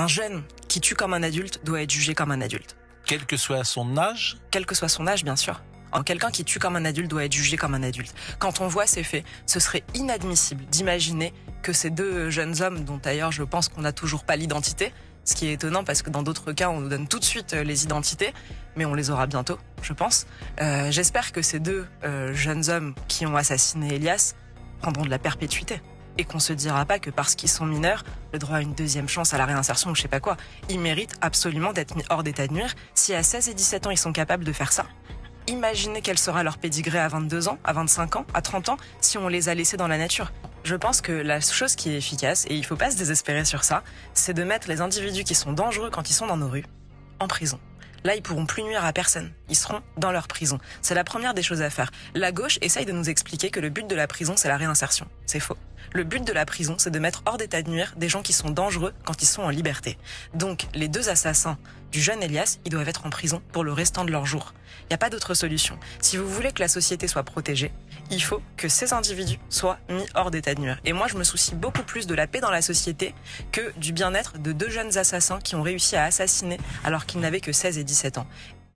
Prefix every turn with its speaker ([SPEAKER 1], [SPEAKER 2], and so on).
[SPEAKER 1] Un jeune qui tue comme un adulte doit être jugé comme un adulte.
[SPEAKER 2] Quel que soit son âge?
[SPEAKER 1] Quel que soit son âge, bien sûr. Quelqu'un qui tue comme un adulte doit être jugé comme un adulte. Quand on voit ces faits, ce serait inadmissible d'imaginer que ces deux jeunes hommes, dont d'ailleurs je pense qu'on n'a toujours pas l'identité, ce qui est étonnant parce que dans d'autres cas, on nous donne tout de suite les identités, mais on les aura bientôt, je pense. J'espère que ces deux jeunes hommes qui ont assassiné Elias prendront de la perpétuité. Et qu'on se dira pas que parce qu'ils sont mineurs, le droit à une deuxième chance, à la réinsertion ou je sais pas quoi, ils méritent absolument d'être mis hors d'état de nuire. Si à 16 et 17 ans, ils sont capables de faire ça, imaginez quel sera leur pédigré à 22 ans, à 25 ans, à 30 ans, si on les a laissés dans la nature. Je pense que la chose qui est efficace, et il faut pas se désespérer sur ça, c'est de mettre les individus qui sont dangereux quand ils sont dans nos rues en prison. Là, ils pourront plus nuire à personne. Ils seront dans leur prison. C'est la première des choses à faire. La gauche essaye de nous expliquer que le but de la prison, c'est la réinsertion. C'est faux. Le but de la prison, c'est de mettre hors d'état de nuire des gens qui sont dangereux quand ils sont en liberté. Donc, les deux assassins du jeune Elias, ils doivent être en prison pour le restant de leur jour. Il n'y a pas d'autre solution. Si vous voulez que la société soit protégée, il faut que ces individus soient mis hors d'état de nuire. Et moi, je me soucie beaucoup plus de la paix dans la société que du bien-être de deux jeunes assassins qui ont réussi à assassiner alors qu'ils n'avaient que 16 et 17 ans.